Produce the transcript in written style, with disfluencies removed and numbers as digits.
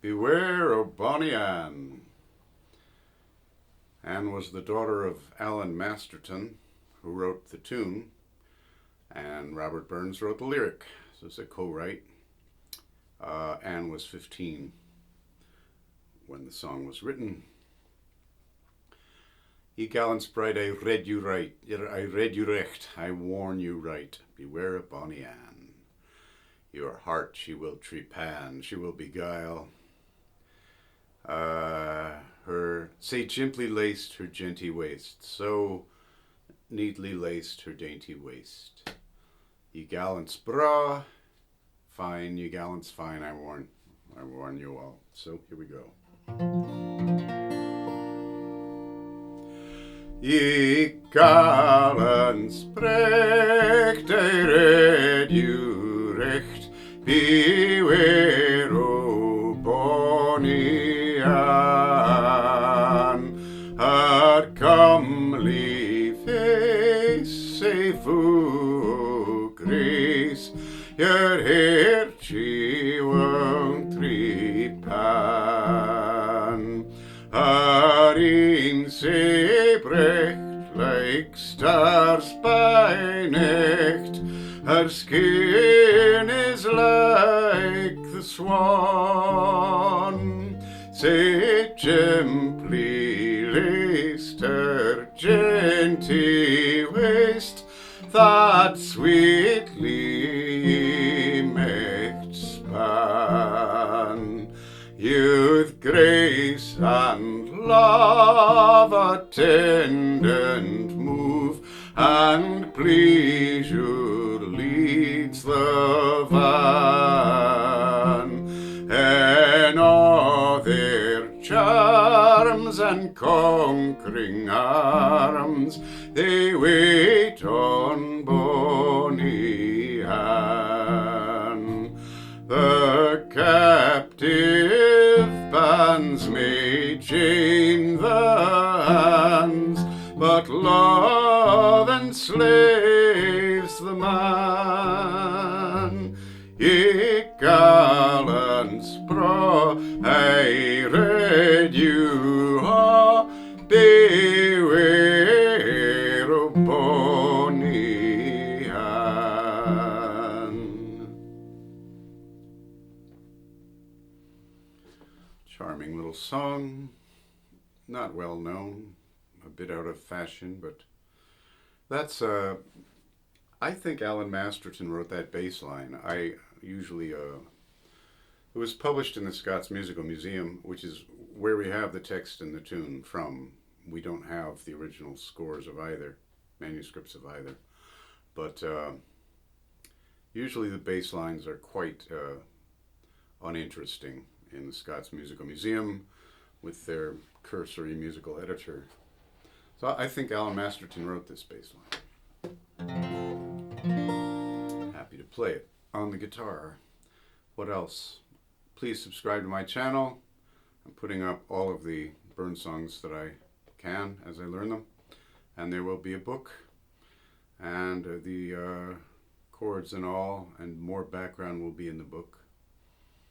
Beware o' bonnie Ann. Anne was the daughter of Allan Masterton, who wrote the tune, and Robert Burns wrote the lyric, so it's a co-write. Anne was 15 when the song was written. Ye gallants bright, I read you right, I read you recht, I warn you right, beware of bonnie Ann. Your heart she will trepan, she will beguile. Her say jimply laced her genty waist, so neatly laced her dainty waist. Ye gallants braw, fine, ye gallants fine, I warn you all. So here we go. Ye gallants brecht, I read you recht, beware o bonnie Ann. Her comely face, sae full o' grace, your hair she won't trepan. Her een sae brecht like stars by night, her skin is like the swan, sae jimply laced her genty waist, that sweetly mecht span. Youth, grace, and love, attendant move, and pleasure leads the van. And all their charms and conquering arms, they wait on bonnie Ann. The captive bands may chain the hands, but love enslaves the man. Ye gallants braw, I read you beware o' bonnie Ann. Charming little song, not well known, a bit out of fashion, but that's, I think Allan Masterton wrote that bass line. I usually, it was published in the Scots Musical Museum, which is where we have the text and the tune from. We don't have the original scores of either, manuscripts of either, but usually the bass lines are quite uninteresting in the Scots Musical Museum with their cursory musical editor. So I think Allan Masterton wrote this bass line. Happy to play it on the guitar. What else? Please subscribe to my channel. I'm putting up all of the Burns songs that I can as I learn them. And there will be a book and the chords and all, and more background will be in the book.